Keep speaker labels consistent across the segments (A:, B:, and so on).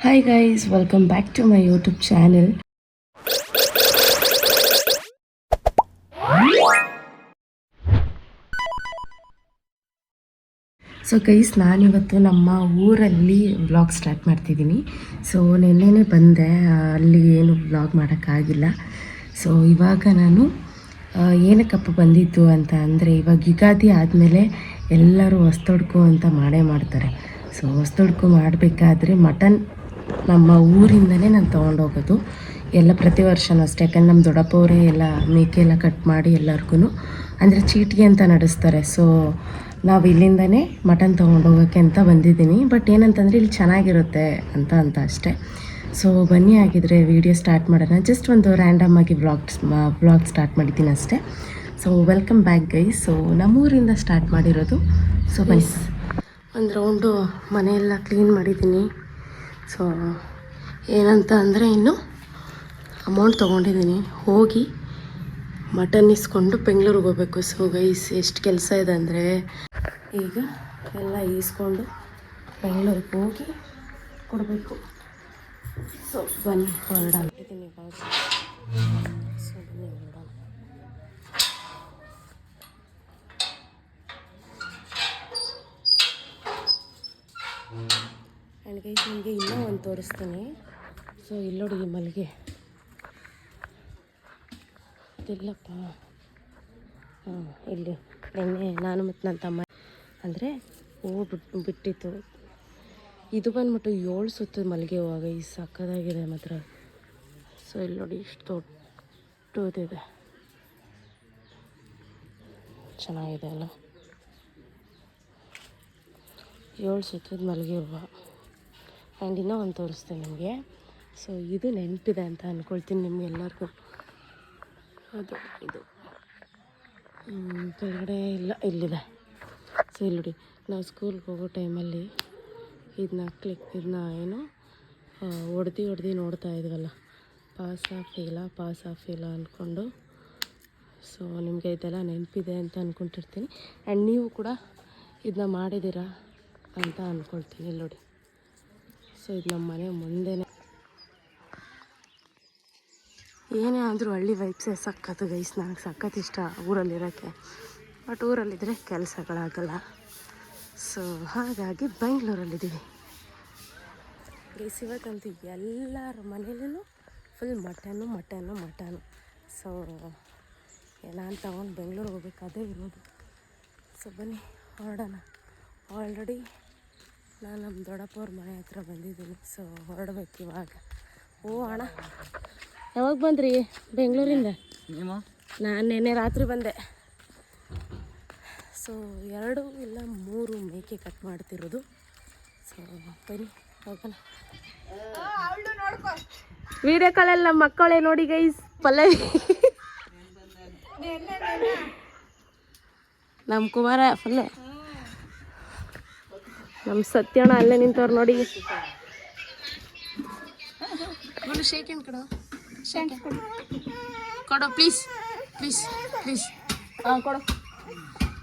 A: Hi guys, welcome back to my YouTube channel. So guys, ನಾನಿವತ್ತು ನಮ್ಮ ಊರಲ್ಲಿ vlog start ಮಾಡ್ತಿದ್ದೀನಿ. ಸೊ ನೆನ್ನೆನೇ ಬಂದೆ, ಅಲ್ಲಿ ಏನು ವ್ಲಾಗ್ ಮಾಡೋಕ್ಕಾಗಿಲ್ಲ. ಸೊ ಇವಾಗ ನಾನು ಏನಕ್ಕಪ್ಪ ಬಂದಿದ್ದು ಅಂತ ಅಂದರೆ, ಇವಾಗ ಯುಗಾದಿ ಆದಮೇಲೆ ಎಲ್ಲರೂ ಹೊಸ್ತೊಡ್ಕು ಅಂತ ಮಾಡ್ತಾರೆ. ಸೊ ಹೊಸ್ತೊಡ್ಕು ಮಾಡಬೇಕಾದ್ರೆ ಮಟನ್ ನಮ್ಮ ಊರಿಂದನೇ ನಾನು ತೊಗೊಂಡೋಗೋದು ಎಲ್ಲ ಪ್ರತಿ ವರ್ಷವೂ ಅಷ್ಟೇ. ಯಾಕಂದ್ರೆ ನಮ್ಮ ದೊಡ್ಡಪ್ಪವರೇ ಎಲ್ಲ ಮೇಕೆ ಎಲ್ಲ ಕಟ್ ಮಾಡಿ ಎಲ್ಲರಿಗೂ ಅಂದರೆ ಚೀಟಿಗೆ ಅಂತ ನಡೆಸ್ತಾರೆ. ಸೊ ನಾವು ಇಲ್ಲಿಂದನೇ ಮಟನ್ ತೊಗೊಂಡೋಗೋಕ್ಕೆ ಅಂತ ಬಂದಿದ್ದೀನಿ. ಬಟ್ ಏನಂತಂದರೆ ಇಲ್ಲಿ ಚೆನ್ನಾಗಿರುತ್ತೆ ಅಂತ ಅಷ್ಟೇ. ಸೊ ಬನ್ನಿ, ಆಗಿದ್ರೆ ವಿಡಿಯೋ ಸ್ಟಾರ್ಟ್ ಮಾಡೋಣ. ಜಸ್ಟ್ ಒಂದು ರ್ಯಾಂಡಮ್ ಆಗಿ ವ್ಲಾಗ್ ಸ್ಟಾರ್ಟ್ ಮಾಡಿದ್ದೀನಿ ಅಷ್ಟೇ. So welcome back guys. So ನಮ್ಮೂರಿಂದ ಸ್ಟಾರ್ಟ್ ಮಾಡಿರೋದು. ಸೊ ಬೈಸ್, ಒಂದು ರೌಂಡು ಮನೆಯೆಲ್ಲ ಕ್ಲೀನ್ ಮಾಡಿದ್ದೀನಿ. ಸೊ ಏನಂತ ಅಂದರೆ, ಇನ್ನು ಅಮೌಂಟ್ ತೊಗೊಂಡಿದ್ದೀನಿ, ಹೋಗಿ ಮಟನ್ ಇಸ್ಕೊಂಡು ಬೆಂಗಳೂರಿಗೆ ಹೋಗ್ಬೇಕು. ಸೊ ಗೈಸ್, ಎಷ್ಟು ಕೆಲಸ ಇದೆ ಅಂದರೆ, ಈಗ ಎಲ್ಲ ಈಸ್ಕೊಂಡು ಬೆಂಗಳೂರಿಗೆ ಹೋಗಿ ಕೊಡಬೇಕು. ಸೊ ಬನ್ನಿ ಹೊರಡೋಣ. ಸೊ ಬನ್ನಿ ಹೊರಡೋಣ. ಆ್ಯಂಡ್ ಗೈಸ್, ನಿಮಗೆ ಇನ್ನೂ ಒಂದು ತೋರಿಸ್ತೀನಿ. ಸೊ ಇಲ್ಲಿ ನೋಡಿ, ಈ ಮಲ್ಲಿಗೆ ಇಲ್ಲಪ್ಪ. ಇಲ್ಲಿ ಎಣ್ಣೆ ನಾನು ಮತ್ತು ನನ್ನ ತಮ್ಮ ಅಂದರೆ ಹೂವು ಬಿಟ್ಟಿತ್ತು. ಇದು ಬಂದ್ಬಿಟ್ಟು 7 ಸುತ್ತು ಮಲ್ಲಿಗೆ ಹೂವು ಗೈಸ್, ಸಕ್ಕದಾಗಿದೆ ಮಾತ್ರ. ಸೊ ಇಲ್ಲಿ ನೋಡಿ, ಇಷ್ಟು ದೊಡ್ಡದಿದೆ, ಚೆನ್ನಾಗಿದೆ ಅಲ್ಲ. 7 ಸುತ್ತದ ಮಲ್ಲಿಗೆ ಹೂವು. ಆ್ಯಂಡ್ ಇನ್ನೂ ಒಂದು ತೋರಿಸ್ತೀನಿ ನಿಮಗೆ. ಸೊ ಇದು ನೆನಪಿದೆ ಅಂತ ಅಂದ್ಕೊಳ್ತೀನಿ ನಿಮಗೆಲ್ಲರಿಗೂ. ಅದು ಇದು ಕೆಳಗಡೆ ಇಲ್ಲ, ಇಲ್ಲಿದೆ. ಸೊ ಇಲ್ಲಿ ನೋಡಿ, ನಾವು ಸ್ಕೂಲ್ಗೆ ಹೋಗೋ ಟೈಮಲ್ಲಿ ಇದನ್ನ ಏನು ಹೊಡೆದು ನೋಡ್ತಾ ಇದ್ವಲ್ಲ, ಪಾಸ್ ಫೇಲ ಅಂದ್ಕೊಂಡು. ಸೊ ನಿಮಗೆ ಇದೆಲ್ಲ ನೆನಪಿದೆ ಅಂತ ಅಂದ್ಕೊಂಡಿರ್ತೀನಿ. ಆ್ಯಂಡ್ ನೀವು ಕೂಡ ಇದನ್ನ ಮಾಡಿದ್ದೀರಾ ಅಂತ ಅಂದ್ಕೊಳ್ತೀನಿ. ಇಲ್ಲಿ ನೋಡಿ, ಸೊ ಇದು ನಮ್ಮ ಮನೆ ಮುಂದೆನೇ. ಏನೇ ಆದರೂ ಹಳ್ಳಿ ವೈಬ್ಸೇ ಸಕ್ಕತ್ತು ಗೈಸ್. ನನಗೆ ಸಕ್ಕತ್ತು ಇಷ್ಟ ಊರಲ್ಲಿರೋಕ್ಕೆ. ಬಟ್ ಊರಲ್ಲಿದ್ದರೆ ಕೆಲಸಗಳಾಗಲ್ಲ. ಸೊ ಹಾಗಾಗಿ ಬೆಂಗಳೂರಲ್ಲಿದ್ದೀವಿ ಗೈಸ್. ಇವತ್ತಂತೂ ಎಲ್ಲರ ಮನೇಲೂ ಫುಲ್ ಮಟನು. ಸೊ ನಾನು ತಗೊಂಡು ಬೆಂಗಳೂರಿಗೆ ಹೋಗ್ಬೇಕು, ಅದೇ ಇರೋದು. ಸೊ ಬನ್ನಿ ಹೊರಡೋಣ. ಆಲ್ರೆಡಿ ನಾನು ನಮ್ಮ ದೊಡ್ಡಪ್ಪವ್ರ ಮನೆ ಹತ್ರ ಬಂದಿದ್ದೀನಿ. ಸೊ ಹೊರಡ್ಬೇಕು ಇವಾಗ. ಓ ಅಣ್ಣ, ಯಾವಾಗ ಬಂದ್ರಿ ಬೆಂಗಳೂರಿಂದ? ನಾನು ನೆನ್ನೆ ರಾತ್ರಿ ಬಂದೆ. ಸೊ 2 ಇಲ್ಲ 3 ಮೇಕೆ ಕಟ್ ಮಾಡ್ತಿರೋದು. ಸೊ ಬನ್ನಿ ಹೋಗೋಣ. ವಿಡಿಯೋ ಕಾಲಲ್ಲಿ ನಮ್ಮ ಮಕ್ಕಳೇ ನೋಡಿ ಗೈಸ್. ಪಲ್ಲವಿ, ನಮ್ಮ ಕುಮಾರ ಫುಲ್ಲೆ, ನಮ್ಮ ಸತ್ಯಣ್ಣ ಅಲ್ಲೇ ನಿಂತವ್ರು ನೋಡಿ. ಶೇಕ್ ಹ್ಯಾಂಡ್ ಕೊಡು ಪ್ಲೀಸ್. ಹಾಂ ಕೊಡು,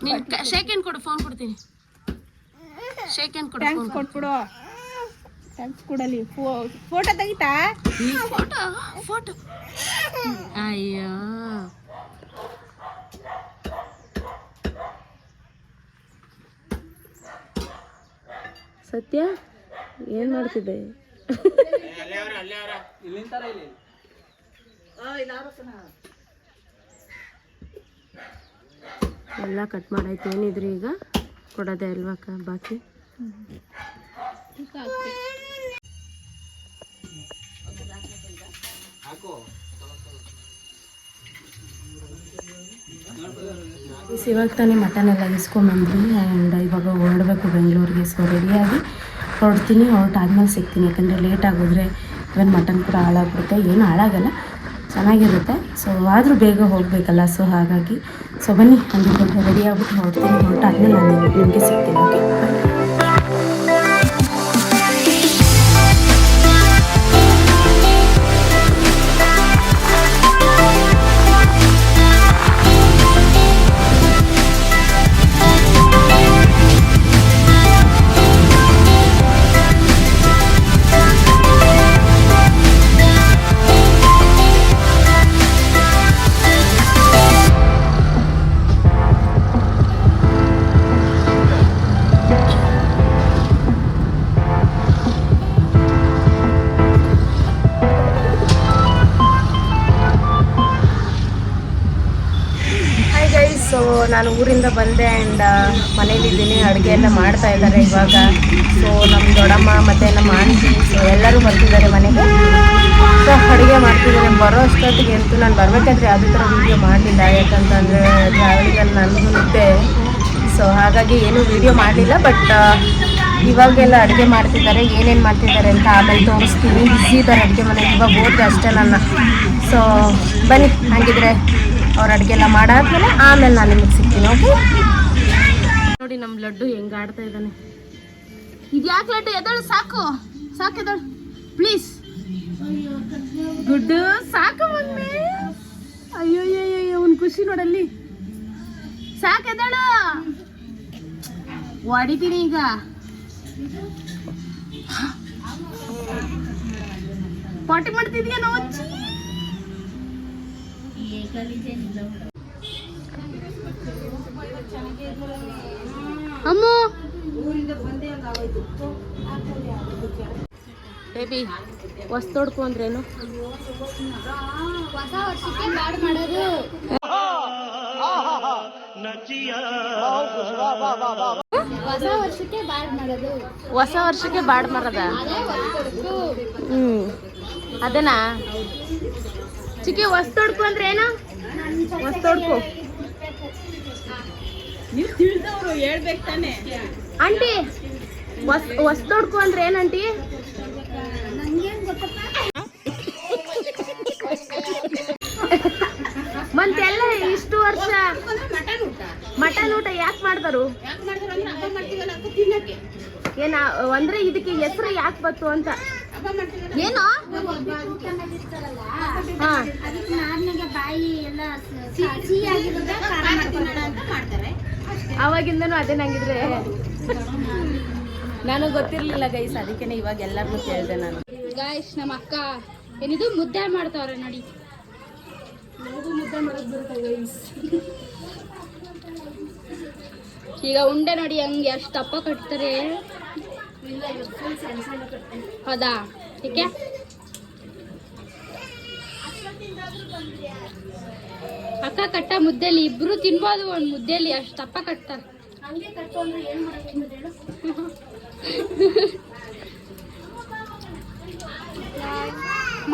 A: ನೀನು ಶೇಕ್ ಹ್ಯಾಂಡ್ ಕೊಡು, ಫೋನ್ ಕೊಡ್ತೀನಿ. ಶೇಕ್ ಹ್ಯಾಂಡ್ ಕೊಡು, ಫೋನ್ ಕೊಟ್ಬಿಡು. ಥ್ಯಾಂಕ್ಸ್ ಕೊಡಲಿ. ಫೋಟೋ ತೆಗಿತಾ? ಫೋಟೋ ಅಯ್ಯೋ. ಸತ್ಯ ಏನು ಮಾಡ್ತಿದ್ದೆ? ಎಲ್ಲ ಕಟ್ ಮಾಡಾಯ್ತು. ಏನಿದ್ರಿ ಈಗ ಕೊಡೋದೇ ಅಲ್ವಾಕ ಬಾಕಿ? ಇವಾಗ ತಾನೇ ಮಟನ್ ಎಲ್ಲ ಇಸ್ಕೊಂಬಂದ್ವಿ. ಆ್ಯಂಡ್ ಇವಾಗ ಹೊರಡಬೇಕು ಬೆಂಗಳೂರಿಗೆ. ಸೊ ರೆಡಿಯಾಗಿ ಹೊರಟಾದ್ಮೇಲೆ ಸಿಗ್ತೀನಿ. ಯಾಕಂದರೆ ಲೇಟ್ ಆಗೋದ್ರೆ ಇವನ್ ಮಟನ್ ಕೂಡ ಹಾಳಾಗ್ಬಿಡುತ್ತೆ. ಏನು ಹಾಳಾಗಲ್ಲ, ಚೆನ್ನಾಗಿರುತ್ತೆ. ಸೊ ಆದರೂ ಬೇಗ ಹೋಗಬೇಕಲ್ಲ. ಸೊ ಹಾಗಾಗಿ ಬನ್ನಿ, ಅಂದ್ಬಿಟ್ಟು ರೆಡಿ ಆಗ್ಬಿಟ್ಟು ಹೊರಟಾದ್ಮೇಲೆ ನಾನು ನಿಮಗೆ ಸಿಗ್ತೀನಿ. ಓಕೆ. ನಾನು ಊರಿಂದ ಬಂದೆ ಆ್ಯಂಡ್ ಮನೇಲಿದ್ದೀನಿ. ಅಡುಗೆ ಎಲ್ಲ ಮಾಡ್ತಾ ಇದ್ದಾರೆ ಇವಾಗ. ಸೊ ನಮ್ಮ ದೊಡ್ಡಮ್ಮ ಮತ್ತು ನಮ್ಮ ಆಂಟಿ ಸೊ ಎಲ್ಲರೂ ಬರ್ತಿದ್ದಾರೆ ಮನೆಗೆ. ಸೊ ಅಡುಗೆ ಮಾಡ್ತಿದ್ದಾರೆ. ಬರೋ ಅಷ್ಟೊತ್ತಿಗೆ ಅಂತೂ ನಾನು ಬರಬೇಕಾದ್ರೆ ಯಾವುದೇ ಥರ ವೀಡಿಯೋ ಮಾಡಲಿಲ್ಲ, ಯಾಕಂತಂದರೆ ಟ್ರಾವೆಲಿಂಗಲ್ಲಿ ನನಗೂ ನಿದ್ದೆ. ಸೊ ಹಾಗಾಗಿ ಏನೂ ವೀಡಿಯೋ ಮಾಡಲಿಲ್ಲ. ಬಟ್ ಇವಾಗೆಲ್ಲ ಅಡುಗೆ ಮಾಡ್ತಿದ್ದಾರೆ, ಏನೇನು ಮಾಡ್ತಿದ್ದಾರೆ ಅಂತ ಆಮೇಲೆ ತೋರಿಸ್ತೀನಿ. ಬಿಸಿ ಇದ್ದಾರೆ ಅಡುಗೆ ಮನೆಗೆ, ಇವಾಗ ಹೋದ್ರೆ ಅಷ್ಟೇ ನನ್ನ. ಸೊ ಬನ್ನಿ, ಹಾಗಿದ್ರೆ ಅವ್ರು ಅಡುಗೆ ಎಲ್ಲ ಮಾಡಾದ್ಮೇಲೆ ಆಮೇಲೆ ನಾನು ನಿಮಗೆ ಸಿಗ್ತೀನಿ. ಓಕೆ ನೋಡಿ ನಮ್ಮ ಲಡ್ಡು ಹೆಂಗೆ ಆಡ್ತಾ ಇದ್ದಾನೆ. ಇದು ಯಾಕೆ ಲಡ್ಡು? ಎದಳು ಸಾಕು ಸಾಕು, ಎದಳು ಪ್ಲೀಸ್. ಗುಡ್ಡು ಸಾಕು ಮಮ್ಮಿ. ಅಯ್ಯೋ ಅಯ್ಯೋ ಅವ್ನು ಖುಷಿ ನೋಡಲ್ಲಿ. ಸಾಕು ಎದಳು, ಹೊಡಿತೀನಿ ಈಗ. ಪಾಟಿ ಮಾಡ್ತಿದ್ಯಾ ನೋಚಿ? ಅಮ್ಮ ಬೇಬಿ ಹೊಸ ತೊಡ್ಕೊ ಅಂದ್ರೇನು?
B: ಹೊಸ ವರ್ಷಕ್ಕೆ ಬ್ಯಾಡ್ ಮಾಡೋದು. ಹೊಸ ವರ್ಷಕ್ಕೆ ಬ್ಯಾಡ್ ಮಾಡೋದು.
A: ಹೊಸ ವರ್ಷಕ್ಕೆ ಬಾಡ್ ಮರದ. ಅದೇನಾ ಚಿಕ್ಕಿ? ಹೊಸ ತೊಡ್ಕು ಅಂದ್ರೆ ಏನು? ಹೊಸ ತೊಡ್ಕು
C: ನೀವು ತಿಳಿದವರು ಹೇಳ್ಬೇಕು ತಾನೆ
A: ಆಂಟಿ. ಹೊಸ ತೊಡ್ಕು ಅಂದ್ರೆ ಏನು ಆಂಟಿ?
B: ನಂಗೇನ್ ಗೊತ್ತಪ್ಪ.
A: ಮಂತೆಲ್ಲ ಇಷ್ಟು ವರ್ಷ ಮಟನ್ ಊಟ ಯಾಕೆ ಮಾಡ್ತಾರು? ಏನ ಅಂದ್ರೆ ಇದಕ್ಕೆ ಹೆಸರು ಯಾಕೆ ಬಂತು ಅಂತ? ಏನು ಹಾ,
B: ಅದಕ್ಕೆ ನಾರ್ನಿಗೆ ಬಾಯಿ ಎಲ್ಲ ಸಿಹಿ ಆಗಿರೋದೇ ಖಾರ ಮಾಡ್ಕೊಂಡ ಅಂತ ಮಾಡ್ತಾರೆ.
A: ಅವಾಗಿಂದನು ಅದೇ ನಂಗಿದ್ರೆ ನನಗೆ ಗೊತ್ತಿರ್ಲಿಲ್ಲ ಗೈಸ್, ಅದಕ್ಕೇನೆ ಇವಾಗ ಎಲ್ಲರನ್ನೂ ಕೇಳಿದೆ ನಾನು.
B: ಗಾಯ್ಸ್ ನಮ್ಮ ಅಕ್ಕ ಏನಿದು ಮುದ್ದೆ ಮಾಡ್ತಾವ್ರೆ ನೋಡಿ. ಮುದ್ದೆ ಮಾಡೋದು ಬರುತ್ತೆ ಗೈಸ್. ಈಗ ಉಂಡೆ ನೋಡಿ ಹಂಗೆ ಎಷ್ಟು ದಪ್ಪ ಕಟ್ತಾರೆ. ಹೌದಾ? ಏಕೆ ಅಕ್ಕ ಕಟ್ಟ ಮುದ್ದೆಲಿ ಇಬ್ರು ತಿನ್ಬೋದು. ಒಂದು ಮುದ್ದೆಲಿ ಅಷ್ಟು ದಪ್ಪ ಕಟ್ತಾರೆ.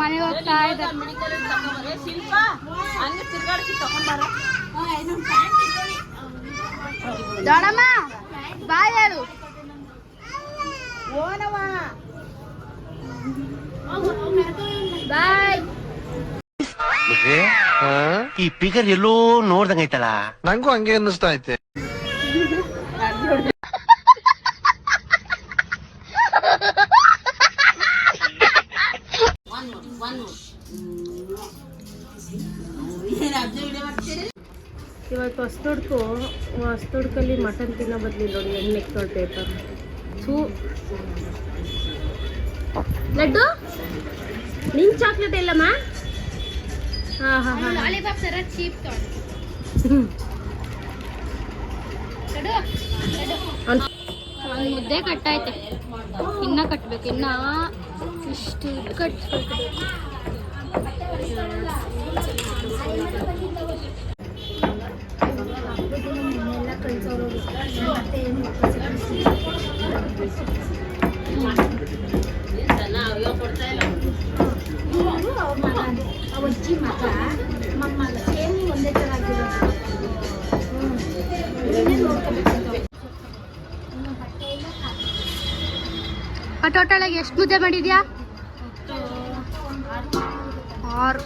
B: ಮನೆಗೆ ಹೋಗ್ತಾ ಇದ್ದಾರೆ. ದೊಡ್ಡಮ್ಮ ಬಾಯ್ ಹೇಳು. ಬಾಯ್.
D: ಈ ಪಿಗರ್ ಎಲ್ಲೋ ನೋಡ್ದಂಗೈತಲ್ಲ.
E: ನಂಗೂ ಹಂಗೆ ಅನ್ನಿಸ್ತಾ ಐತೆ.
A: ಇವತ್ತು ಹೊಸ್ತುಡ್ಕಲ್ಲಿ ಮಟನ್ ತಿನ್ನೋ ಬದಲಿ ನೋಡಿ ಎಣ್ಣೆಗೆ ತೊಳ್ತೈತಾರೆ. ಲಡ್ಡು ನಿನ್ ಚಾಕ್ಲೇಟ್ ಇಲ್ಲಮ್ಮ? ಹಾ ಹಾ ಹಾ,
B: ಲಾಲಿಪಾಪ್ ತರ ಚೀಪ್ ಒಂದು ಮುದ್ದೆ ಕಟ್ಟಾಯ್ತೆ, ಇನ್ನ ಕಟ್ಬೇಕು. ಇನ್ನ ಇಷ್ಟು ಕಟ್ಬೇಕು. ಟೋಟಲಾಗಿ ಎಷ್ಟು ಮುದ್ದೆ ಮಾಡಿದ್ಯಾ? 6.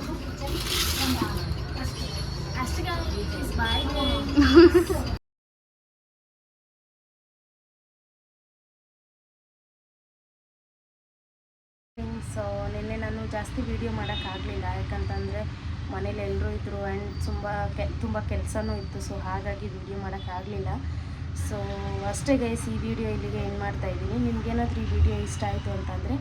A: ಸೊ ನಿನ್ನೆ ನಾನು ಜಾಸ್ತಿ ವೀಡಿಯೋ ಮಾಡೋಕ್ಕಾಗಲಿಲ್ಲ, ಯಾಕಂತಂದರೆ ಮನೇಲಿ ಎಲ್ಲರೂ ಇದ್ದರು ಆ್ಯಂಡ್ ತುಂಬ ಕೆಲಸನೂ ಇತ್ತು. ಸೊ ಹಾಗಾಗಿ ವೀಡಿಯೋ ಮಾಡೋಕ್ಕಾಗಲಿಲ್ಲ. ಸೊ ಅಷ್ಟೇ ಗೈಸ್, ಈ ವಿಡಿಯೋ ಇಲ್ಲಿಗೆ ಎಂಡ್ ಮಾಡ್ತಾಯಿದ್ದೀನಿ. ನಿಮ್ಗೇನಾದರೂ ಈ ವಿಡಿಯೋ ಇಷ್ಟ ಆಯಿತು ಅಂತಂದರೆ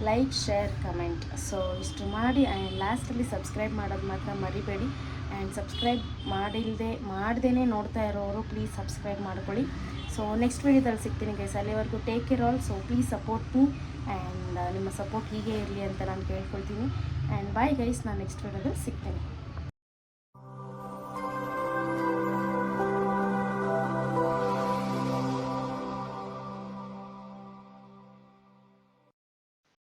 A: ಲೈಕ್, ಶೇರ್, ಕಮೆಂಟ್. ಸೊ ಇಷ್ಟು ಮಾಡಿ ಆ್ಯಂಡ್ ಲಾಸ್ಟಲ್ಲಿ ಸಬ್ಸ್ಕ್ರೈಬ್ ಮಾಡೋದು ಮಾತ್ರ ಮರಿಬೇಡಿ. ಆ್ಯಂಡ್ ಸಬ್ಸ್ಕ್ರೈಬ್ ಮಾಡ್ದೇ ನೋಡ್ತಾ ಇರೋರು ಪ್ಲೀಸ್ ಸಬ್ಸ್ಕ್ರೈಬ್ ಮಾಡ್ಕೊಳ್ಳಿ. ಸೊ ನೆಕ್ಸ್ಟ್ ವೀಡಿಯೋದಲ್ಲಿ ಸಿಗ್ತೀನಿ ಗೈಸ್. ಅಲ್ಲಿವರೆಗೂ take care all. So please support me and ನಿಮ್ಮ ಸಪೋರ್ಟ್ ಹೀಗೆ ಇರಲಿ ಅಂತ ನಾನು ಕೇಳ್ಕೊಳ್ತೀನಿ. ಆ್ಯಂಡ್ ಬಾಯ್ ಗೈಸ್, ನಾನು ನೆಕ್ಸ್ಟ್ ವೀಡಿಯೋದಲ್ಲಿ ಸಿಗ್ತೇನೆ.